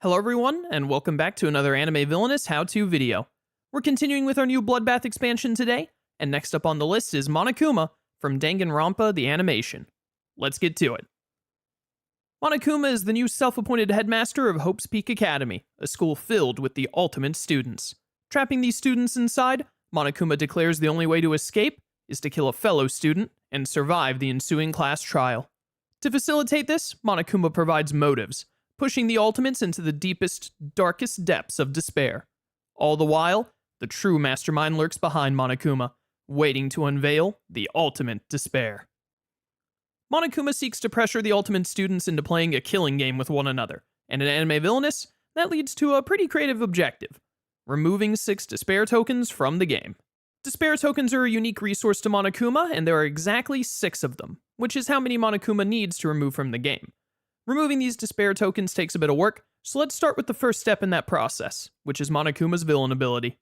Hello everyone, and welcome back to another Anime Villainous how-to video. We're continuing with our new Bloodbath expansion today, and next up on the list is Monokuma from Danganronpa the animation. Let's get to it. Monokuma is the new self-appointed headmaster of Hope's Peak Academy, a school filled with the ultimate students. Trapping these students inside, Monokuma declares the only way to escape is to kill a fellow student and survive the ensuing class trial. To facilitate this, Monokuma provides motives, pushing the ultimates into the deepest, darkest depths of despair. All the while, the true mastermind lurks behind Monokuma, waiting to unveil the ultimate despair. Monokuma seeks to pressure the ultimate students into playing a killing game with one another, and in Anime Villainous, that leads to a pretty creative objective: removing 6 despair tokens from the game. Despair tokens are a unique resource to Monokuma, and there are exactly 6 of them, which is how many Monokuma needs to remove from the game. Removing these despair tokens takes a bit of work, so let's start with the first step in that process, which is Monokuma's villain ability.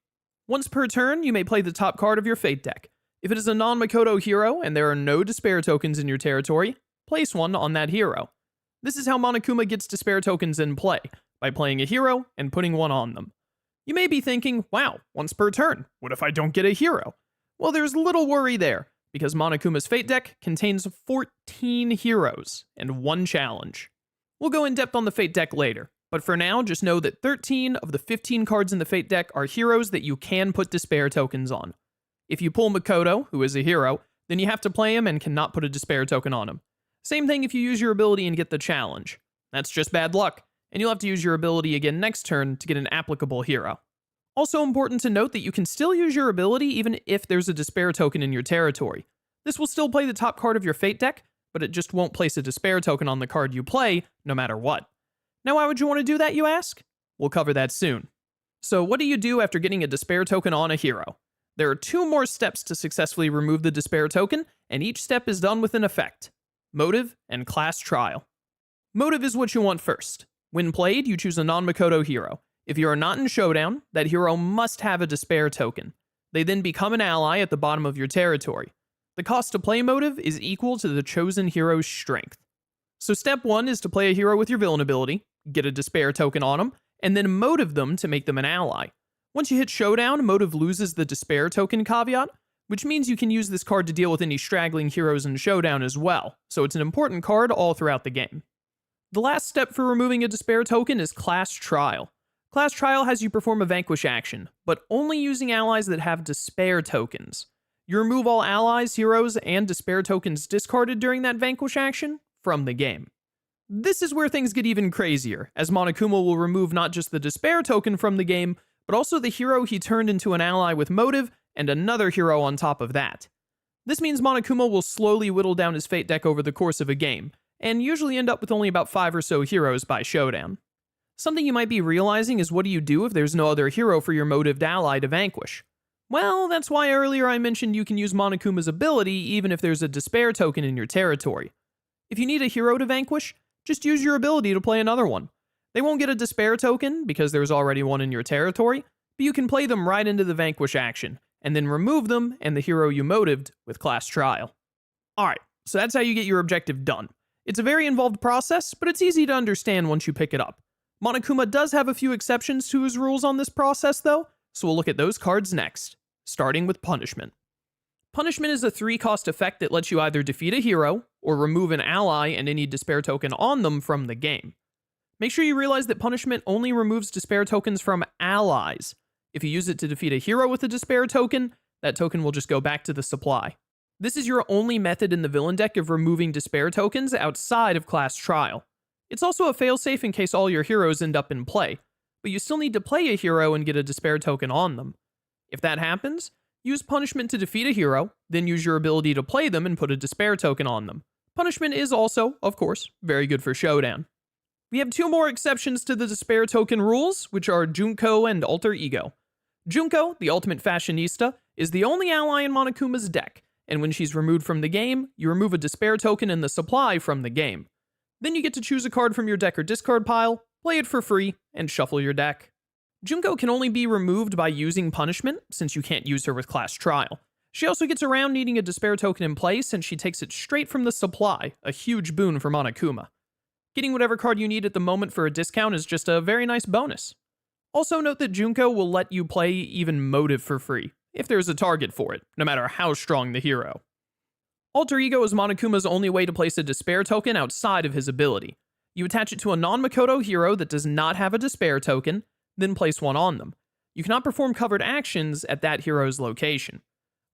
Once per turn, you may play the top card of your fate deck. If it is a non-Makoto hero and there are no despair tokens in your territory, place one on that hero. This is how Monokuma gets despair tokens in play, by playing a hero and putting one on them. You may be thinking, wow, once per turn, what if I don't get a hero? Well, there's little worry there, because Monokuma's fate deck contains 14 heroes and 1 challenge. We'll go in depth on the fate deck later, but for now, just know that 13 of the 15 cards in the fate deck are heroes that you can put despair tokens on. If you pull Makoto, who is a hero, then you have to play him and cannot put a despair token on him. Same thing if you use your ability and get the challenge. That's just bad luck, and you'll have to use your ability again next turn to get an applicable hero. Also important to note that you can still use your ability even if there's a despair token in your territory. This will still play the top card of your fate deck, but it just won't place a despair token on the card you play, no matter what. Now why would you want to do that, you ask? We'll cover that soon. So what do you do after getting a despair token on a hero? There are 2 more steps to successfully remove the despair token, and each step is done with an effect: motive and class trial. Motive is what you want first. When played, you choose a non-Makoto hero. If you are not in Showdown, that hero must have a despair token. They then become an ally at the bottom of your territory. The cost to play motive is equal to the chosen hero's strength. So step 1 is to play a hero with your villain ability, get a despair token on them, and then motive them to make them an ally. Once you hit Showdown, motive loses the despair token caveat, which means you can use this card to deal with any straggling heroes in Showdown as well, so it's an important card all throughout the game. The last step for removing a despair token is class trial. Class trial has you perform a vanquish action, but only using allies that have despair tokens. You remove all allies, heroes, and despair tokens discarded during that vanquish action from the game. This is where things get even crazier, as Monokuma will remove not just the despair token from the game, but also the hero he turned into an ally with motive, and another hero on top of that. This means Monokuma will slowly whittle down his fate deck over the course of a game, and usually end up with only about 5 or so heroes by Showdown. Something you might be realizing is, what do you do if there's no other hero for your motived ally to vanquish? Well, that's why earlier I mentioned you can use Monokuma's ability even if there's a despair token in your territory. If you need a hero to vanquish, just use your ability to play another one. They won't get a despair token because there's already one in your territory, but you can play them right into the vanquish action, and then remove them and the hero you motived with class trial. Alright, so that's how you get your objective done. It's a very involved process, but it's easy to understand once you pick it up. Monokuma does have a few exceptions to his rules on this process though, so we'll look at those cards next, starting with Punishment. Punishment is a 3-cost effect that lets you either defeat a hero, or remove an ally and any despair token on them from the game. Make sure you realize that Punishment only removes despair tokens from allies. If you use it to defeat a hero with a despair token, that token will just go back to the supply. This is your only method in the villain deck of removing despair tokens outside of class trial. It's also a failsafe in case all your heroes end up in play, but you still need to play a hero and get a despair token on them. If that happens, use Punishment to defeat a hero, then use your ability to play them and put a despair token on them. Punishment is also, of course, very good for Showdown. We have 2 more exceptions to the despair token rules, which are Junko and Alter Ego. Junko, the ultimate fashionista, is the only ally in Monokuma's deck, and when she's removed from the game, you remove a despair token in the supply from the game. Then you get to choose a card from your deck or discard pile, play it for free, and shuffle your deck. Junko can only be removed by using Punishment, since you can't use her with class trial. She also gets around needing a despair token in play since she takes it straight from the supply, a huge boon for Monokuma. Getting whatever card you need at the moment for a discount is just a very nice bonus. Also note that Junko will let you play even motive for free, if there's a target for it, no matter how strong the hero. Alter Ego is Monokuma's only way to place a despair token outside of his ability. You attach it to a non-Makoto hero that does not have a despair token, then place one on them. You cannot perform covered actions at that hero's location.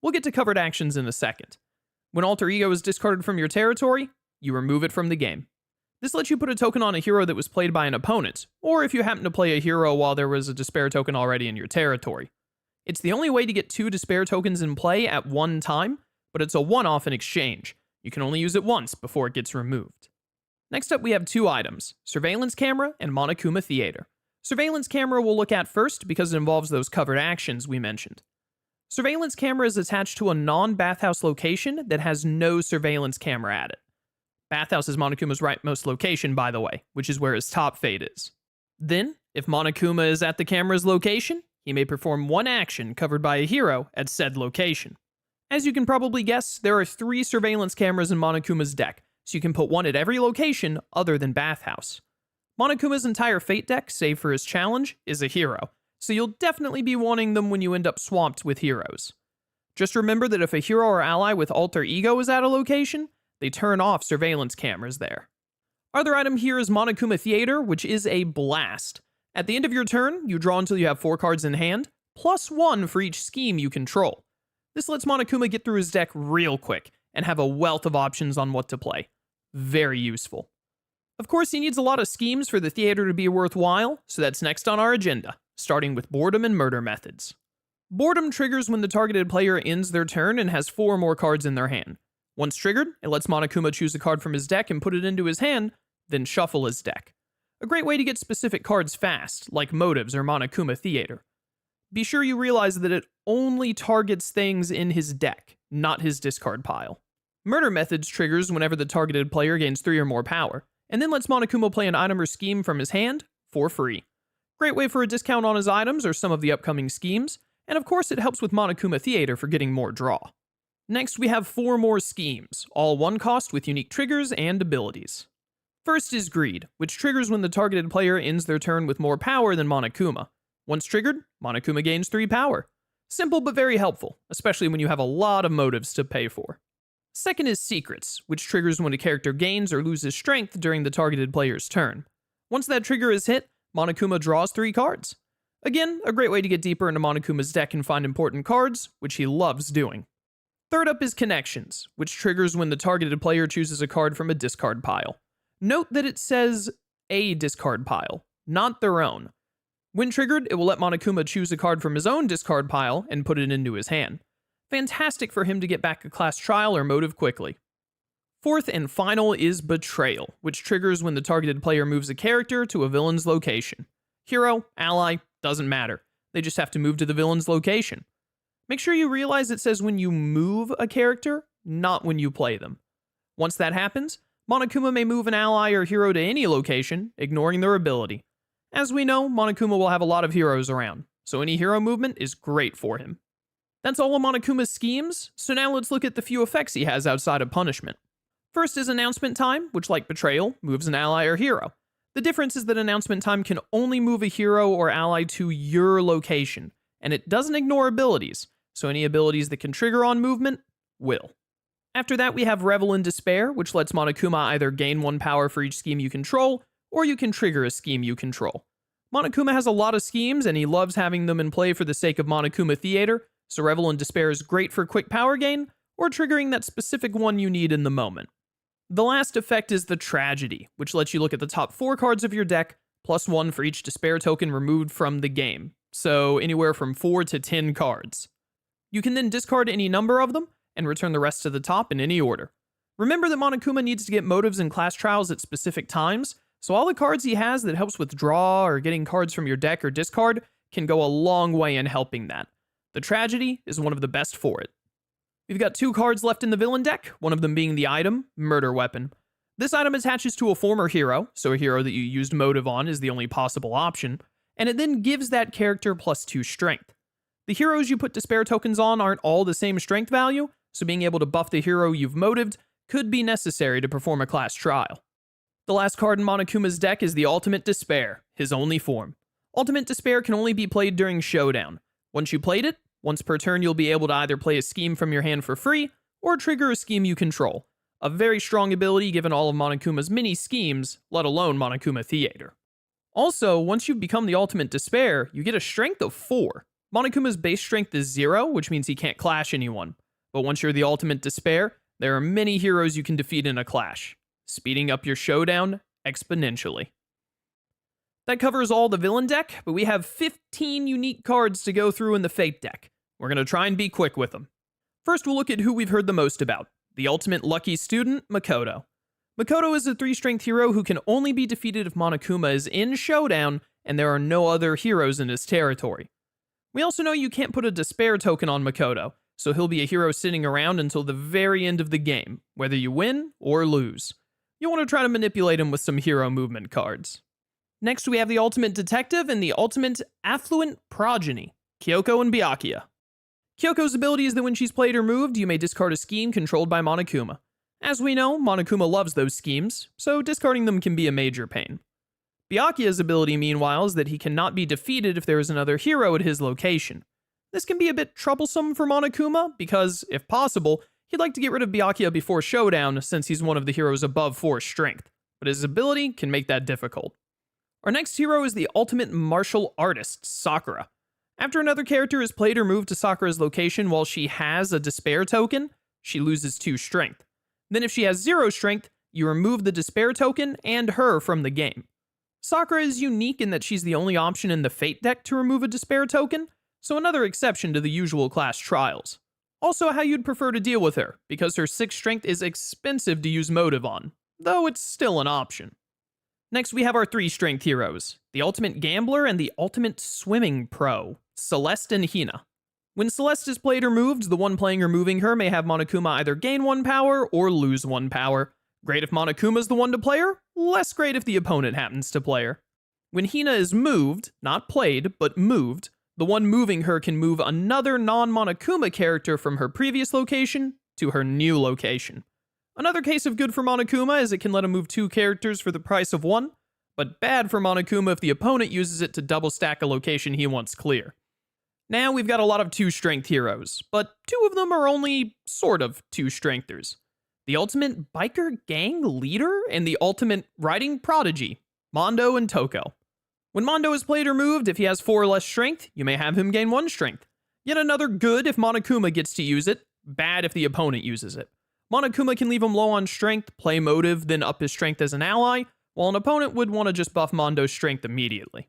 We'll get to covered actions in a second. When Alter Ego is discarded from your territory, you remove it from the game. This lets you put a token on a hero that was played by an opponent, or if you happen to play a hero while there was a despair token already in your territory. It's the only way to get 2 despair tokens in play at one time, but it's a one-off in exchange. You can only use it once before it gets removed. Next up we have 2 items, Surveillance Camera and Monokuma Theater. Surveillance Camera we'll look at first because it involves those covered actions we mentioned. Surveillance Camera is attached to a non-bathhouse location that has no surveillance camera at it. Bathhouse is Monokuma's rightmost location, by the way, which is where his top fate is. Then, if Monokuma is at the camera's location, he may perform one action covered by a hero at said location. As you can probably guess, there are 3 surveillance cameras in Monokuma's deck, so you can put one at every location other than Bathhouse. Monokuma's entire fate deck, save for his challenge, is a hero, so you'll definitely be wanting them when you end up swamped with heroes. Just remember that if a hero or ally with Alter Ego is at a location, they turn off surveillance cameras there. Other item here is Monokuma Theater, which is a blast. At the end of your turn, you draw until you have 4 cards in hand, plus 1 for each scheme you control. This lets Monokuma get through his deck real quick, and have a wealth of options on what to play. Very useful. Of course, he needs a lot of schemes for the theater to be worthwhile, so that's next on our agenda, starting with boredom and murder methods. Boredom triggers when the targeted player ends their turn and has 4 more cards in their hand. Once triggered, it lets Monokuma choose a card from his deck and put it into his hand, then shuffle his deck. A great way to get specific cards fast, like Motives or Monokuma Theater. Be sure you realize that it only targets things in his deck, not his discard pile. Murder Methods triggers whenever the targeted player gains 3 or more power, and then lets Monokuma play an item or scheme from his hand for free. Great way for a discount on his items or some of the upcoming schemes, and of course it helps with Monokuma Theater for getting more draw. Next we have 4 more schemes, all 1 cost with unique triggers and abilities. First is Greed, which triggers when the targeted player ends their turn with more power than Monokuma. Once triggered, Monokuma gains 3 power. Simple but very helpful, especially when you have a lot of motives to pay for. Second is Secrets, which triggers when a character gains or loses strength during the targeted player's turn. Once that trigger is hit, Monokuma draws 3 cards. Again, a great way to get deeper into Monokuma's deck and find important cards, which he loves doing. Third up is Connections, which triggers when the targeted player chooses a card from a discard pile. Note that it says a discard pile, not their own. When triggered, it will let Monokuma choose a card from his own discard pile and put it into his hand. Fantastic for him to get back a class trial or motive quickly. Fourth and final is Betrayal, which triggers when the targeted player moves a character to a villain's location. Hero, ally, doesn't matter. They just have to move to the villain's location. Make sure you realize it says when you move a character, not when you play them. Once that happens, Monokuma may move an ally or hero to any location, ignoring their ability. As we know, Monokuma will have a lot of heroes around, so any hero movement is great for him. That's all of Monokuma's schemes, so now let's look at the few effects he has outside of punishment. First is Announcement Time, which like Betrayal, moves an ally or hero. The difference is that Announcement Time can only move a hero or ally to your location, and it doesn't ignore abilities, so any abilities that can trigger on movement will. After that we have Revel in Despair, which lets Monokuma either gain 1 power for each scheme you control, or you can trigger a scheme you control. Monokuma has a lot of schemes, and he loves having them in play for the sake of Monokuma Theater, so Revel in Despair is great for quick power gain, or triggering that specific one you need in the moment. The last effect is the Tragedy, which lets you look at the top 4 cards of your deck, plus 1 for each despair token removed from the game, so anywhere from 4 to 10 cards. You can then discard any number of them, and return the rest to the top in any order. Remember that Monokuma needs to get motives and class trials at specific times, so all the cards he has that helps with draw or getting cards from your deck or discard can go a long way in helping that. The Tragedy is one of the best for it. We've got 2 cards left in the villain deck, one of them being the item, Murder Weapon. This item attaches to a former hero, so a hero that you used motive on is the only possible option, and it then gives that character plus 2 strength. The heroes you put despair tokens on aren't all the same strength value, so being able to buff the hero you've motived could be necessary to perform a class trial. The last card in Monokuma's deck is the Ultimate Despair, his only form. Ultimate Despair can only be played during Showdown. Once you played it, once per turn you'll be able to either play a scheme from your hand for free, or trigger a scheme you control. A very strong ability given all of Monokuma's mini schemes, let alone Monokuma Theater. Also, once you've become the Ultimate Despair, you get a strength of 4. Monokuma's base strength is 0, which means he can't clash anyone. But once you're the Ultimate Despair, there are many heroes you can defeat in a clash, speeding up your showdown exponentially. That covers all the villain deck, but we have 15 unique cards to go through in the Fate deck. We're going to try and be quick with them. First, we'll look at who we've heard the most about. The ultimate lucky student, Makoto. Makoto is a 3-strength hero who can only be defeated if Monokuma is in Showdown and there are no other heroes in his territory. We also know you can't put a despair token on Makoto, so he'll be a hero sitting around until the very end of the game, whether you win or lose. You'll want to try to manipulate him with some hero movement cards. Next, we have the ultimate detective and the ultimate affluent progeny, Kyoko and Byakuya. Kyoko's ability is that when she's played or moved, you may discard a scheme controlled by Monokuma. As we know, Monokuma loves those schemes, so discarding them can be a major pain. Byakuya's ability, meanwhile, is that he cannot be defeated if there is another hero at his location. This can be a bit troublesome for Monokuma, because, if possible, he'd like to get rid of Byakuya before Showdown since he's one of the heroes above 4 strength, but his ability can make that difficult. Our next hero is the ultimate martial artist, Sakura. After another character is played or moved to Sakura's location while she has a despair token, she loses 2 strength. Then if she has 0 strength, you remove the despair token and her from the game. Sakura is unique in that she's the only option in the Fate deck to remove a despair token, so another exception to the usual class trials. Also how you'd prefer to deal with her, because her 6 strength is expensive to use motive on, though it's still an option. Next we have our 3-strength heroes, the ultimate gambler and the ultimate swimming pro, Celeste and Hina. When Celeste is played or moved, the one playing or moving her may have Monokuma either gain 1 power or lose 1 power. Great if Monokuma's the one to play her, less great if the opponent happens to play her. When Hina is moved, not played, but moved, the one moving her can move another non-Monokuma character from her previous location to her new location. Another case of good for Monokuma is it can let him move 2 characters for the price of 1, but bad for Monokuma if the opponent uses it to double stack a location he wants clear. Now we've got a lot of 2-strength heroes, but 2 of them are only sort of 2-strengthers. The ultimate biker gang leader and the ultimate riding prodigy, Mondo and Toko. When Mondo is played or moved, if he has 4 or less strength, you may have him gain 1 strength. Yet another good if Monokuma gets to use it, bad if the opponent uses it. Monokuma can leave him low on strength, play motive, then up his strength as an ally, while an opponent would want to just buff Mondo's strength immediately.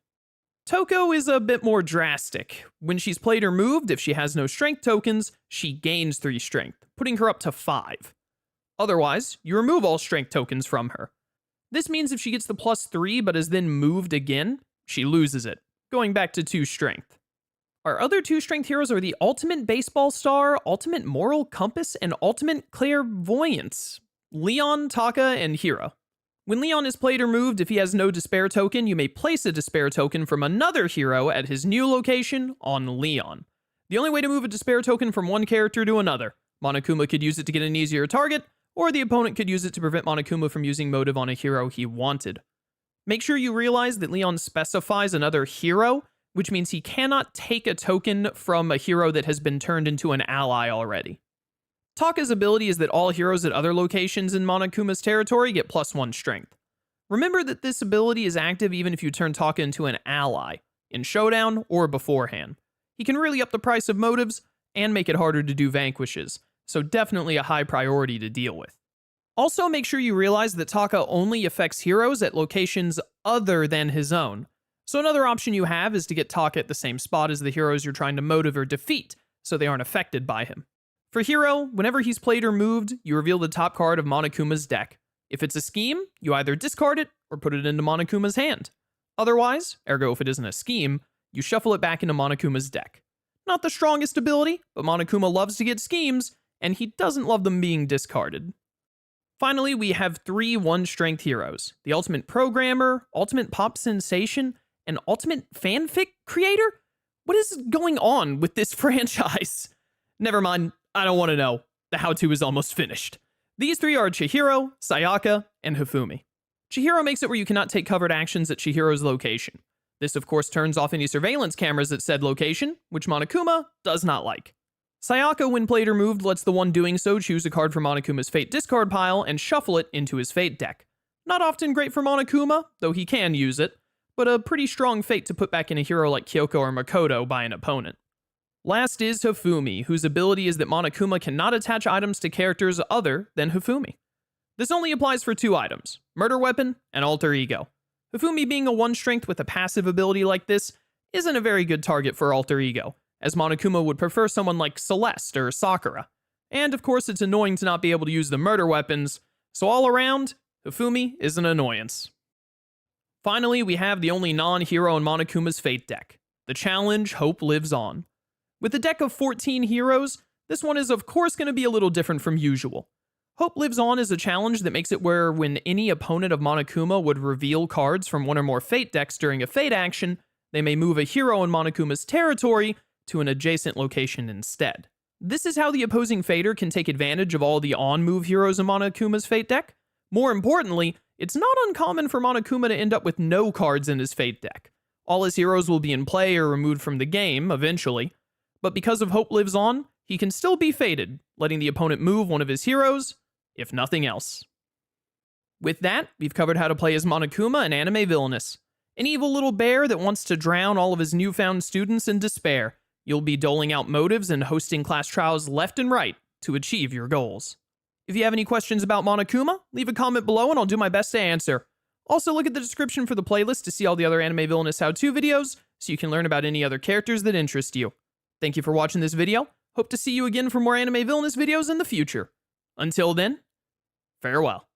Toko is a bit more drastic. When she's played or moved, if she has no strength tokens, she gains 3 strength, putting her up to 5. Otherwise, you remove all strength tokens from her. This means if she gets the +3 but is then moved again, she loses it, going back to 2 strength. Our other 2-strength heroes are the ultimate baseball star, ultimate moral compass, and ultimate clairvoyance, Leon, Taka, and Hiro. When Leon is played or moved, if he has no despair token, you may place a despair token from another hero at his new location on Leon. The only way to move a despair token from one character to another. Monokuma could use it to get an easier target, or the opponent could use it to prevent Monokuma from using motive on a hero he wanted. Make sure you realize that Leon specifies another hero, which means he cannot take a token from a hero that has been turned into an ally already. Taka's ability is that all heroes at other locations in Monokuma's territory get +1 strength. Remember that this ability is active even if you turn Taka into an ally, in Showdown or beforehand. He can really up the price of motives and make it harder to do vanquishes, so definitely a high priority to deal with. Also, make sure you realize that Taka only affects heroes at locations other than his own. So another option you have is to get Taka at the same spot as the heroes you're trying to motive or defeat, so they aren't affected by him. For Hiro, whenever he's played or moved, you reveal the top card of Monokuma's deck. If it's a scheme, you either discard it or put it into Monokuma's hand. Otherwise, ergo if it isn't a scheme, you shuffle it back into Monokuma's deck. Not the strongest ability, but Monokuma loves to get schemes, and he doesn't love them being discarded. Finally, we have 3 1-strength heroes, the ultimate programmer, ultimate pop sensation, and ultimate fanfic creator? What is going on with this franchise? Never mind, I don't want to know. The how-to is almost finished. These 3 are Chihiro, Sayaka, and Hifumi. Chihiro makes it where you cannot take covered actions at Chihiro's location. This of course turns off any surveillance cameras at said location, which Monokuma does not like. Sayaka, when played or moved, lets the one doing so choose a card from Monokuma's Fate discard pile and shuffle it into his Fate deck. Not often great for Monokuma, though he can use it, but a pretty strong Fate to put back in a hero like Kyoko or Makoto by an opponent. Last is Hifumi, whose ability is that Monokuma cannot attach items to characters other than Hifumi. This only applies for 2 items, Murder Weapon and Alter Ego. Hifumi being a 1-strength with a passive ability like this isn't a very good target for Alter Ego, as Monokuma would prefer someone like Celeste or Sakura. And of course it's annoying to not be able to use the murder weapons, so all around, Hifumi is an annoyance. Finally, we have the only non-hero in Monokuma's Fate deck, the challenge Hope Lives On. With a deck of 14 heroes, this one is of course going to be a little different from usual. Hope Lives On is a challenge that makes it where when any opponent of Monokuma would reveal cards from one or more Fate decks during a Fate action, they may move a hero in Monokuma's territory to an adjacent location instead. This is how the opposing Fater can take advantage of all the on-move heroes in Monokuma's Fate deck. More importantly, it's not uncommon for Monokuma to end up with no cards in his Fate deck. All his heroes will be in play or removed from the game, eventually. But because of Hope Lives On, he can still be fated, letting the opponent move one of his heroes, if nothing else. With that, we've covered how to play as Monokuma in anime Villainous, an evil little bear that wants to drown all of his newfound students in despair. You'll be doling out motives and hosting class trials left and right to achieve your goals. If you have any questions about Monokuma, leave a comment below and I'll do my best to answer. Also, look at the description for the playlist to see all the other anime Villainous how-to videos, so you can learn about any other characters that interest you. Thank you for watching this video. Hope to see you again for more anime Villainous videos in the future. Until then, farewell.